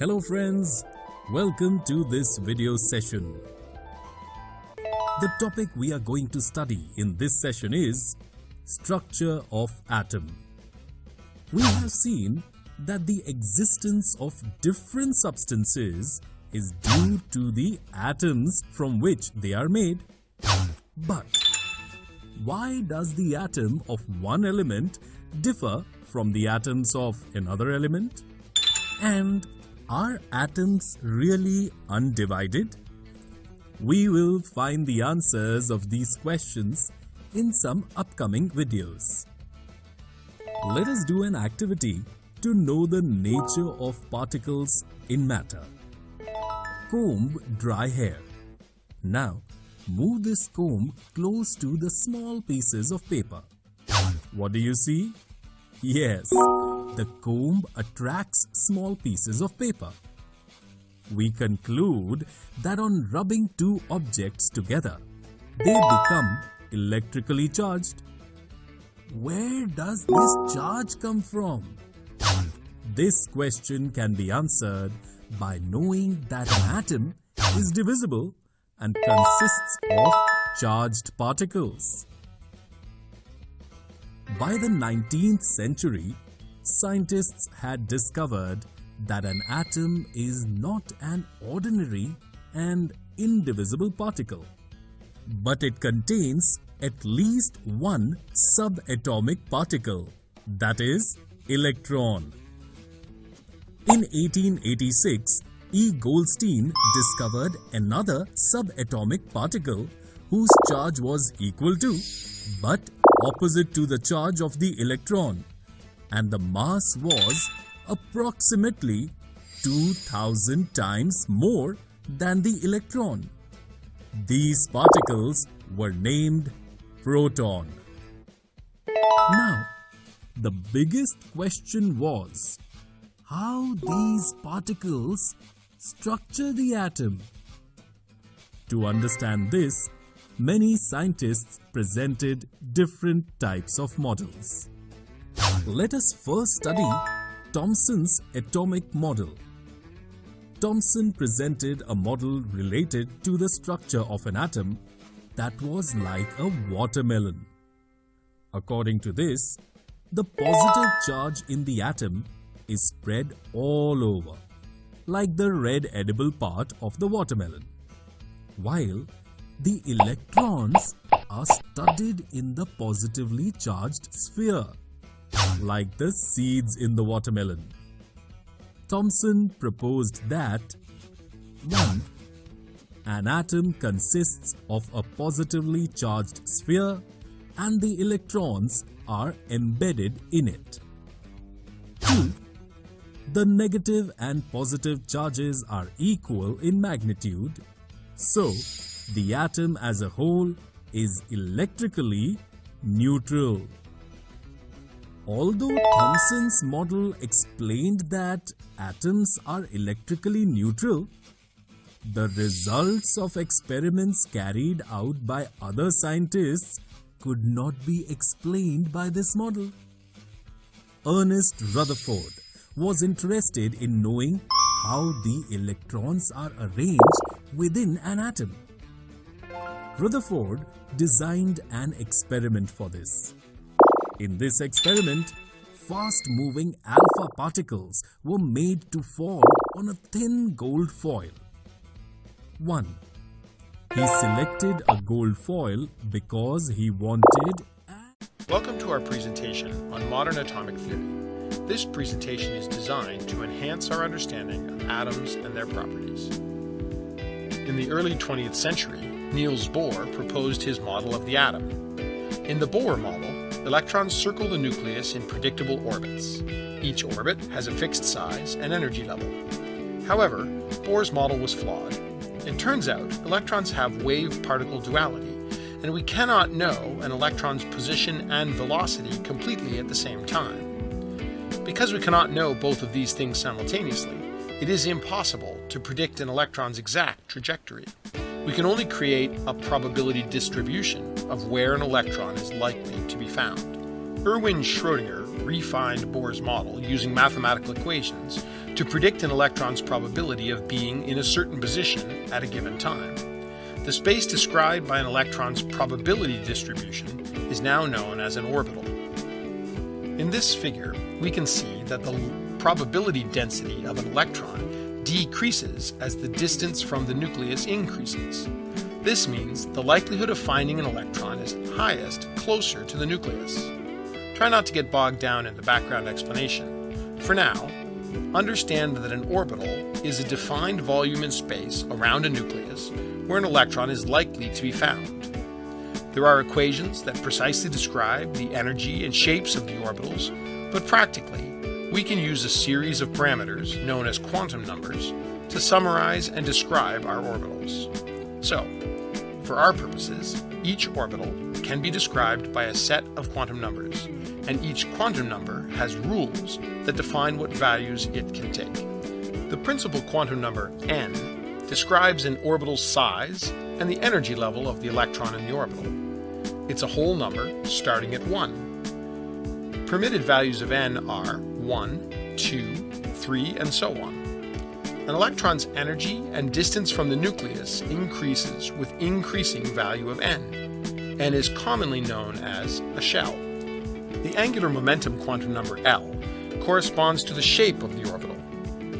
Hello friends, welcome to this video session. The topic we are going to study in this session is structure of atom. We have seen that the existence of different substances is due to the atoms from which they are made. But why does the atom of one element differ from the atoms of another element? And are atoms really undivided? We will find the answers of these questions in some upcoming videos. Let us do an activity to know the nature of particles in matter. Comb dry hair. Now, move this comb close to the small pieces of paper. What do you see? Yes, the comb attracts small pieces of paper. We conclude that on rubbing two objects together, they become electrically charged. Where does this charge come from? This question can be answered by knowing that an atom is divisible and consists of charged particles. By the 19th century, scientists had discovered that an atom is not an ordinary and indivisible particle, but it contains at least one subatomic particle, that is, electron. In 1886, E. Goldstein discovered another subatomic particle whose charge was equal to, but opposite to the charge of the electron, and the mass was approximately 2000 times more than the electron. These particles were named proton. Now, the biggest question was how these particles structure the atom. To understand this, many scientists presented different types of models. Let us first study Thomson's atomic model. Thomson presented a model related to the structure of an atom that was like a watermelon. According to this, the positive charge in the atom is spread all over, like the red edible part of the watermelon, while the electrons are studded in the positively charged sphere, like the seeds in the watermelon. Thomson proposed that 1. An atom consists of a positively charged sphere and the electrons are embedded in it. 2. The negative and positive charges are equal in magnitude, so the atom as a whole is electrically neutral. Although Thomson's model explained that atoms are electrically neutral, the results of experiments carried out by other scientists could not be explained by this model. Ernest Rutherford was interested in knowing how the electrons are arranged within an atom. Rutherford designed an experiment for this. In this experiment, fast-moving alpha particles were made to fall on a thin gold foil. 1. He selected a gold foil because he wanted... Welcome to our presentation on modern atomic theory. This presentation is designed to enhance our understanding of atoms and their properties. In the early 20th century, Niels Bohr proposed his model of the atom. In the Bohr model, electrons circle the nucleus in predictable orbits. Each orbit has a fixed size and energy level. However, Bohr's model was flawed. It turns out electrons have wave-particle duality, and we cannot know an electron's position and velocity completely at the same time. Because we cannot know both of these things simultaneously, it is impossible to predict an electron's exact trajectory. We can only create a probability distribution of where an electron is likely to be found. Erwin Schrödinger refined Bohr's model using mathematical equations to predict an electron's probability of being in a certain position at a given time. The space described by an electron's probability distribution is now known as an orbital. In this figure, we can see that the probability density of an electron decreases as the distance from the nucleus increases. This means the likelihood of finding an electron is highest closer to the nucleus. Try not to get bogged down in the background explanation. For now, understand that an orbital is a defined volume in space around a nucleus where an electron is likely to be found. There are equations that precisely describe the energy and shapes of the orbitals, but practically, we can use a series of parameters, known as quantum numbers, to summarize and describe our orbitals. So, for our purposes, each orbital can be described by a set of quantum numbers, and each quantum number has rules that define what values it can take. The principal quantum number n describes an orbital's size and the energy level of the electron in the orbital. It's a whole number starting at 1. Permitted values of n are 1, 2, 3, and so on. An electron's energy and distance from the nucleus increases with increasing value of n, and is commonly known as a shell. The angular momentum quantum number L corresponds to the shape of the orbital.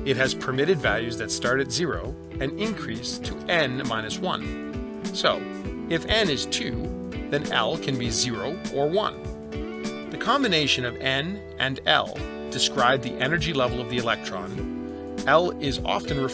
It has permitted values that start at 0 and increase to n minus 1. So, if n is 2, then L can be 0 or 1. The combination of n and L describe the energy level of the electron. L is often referred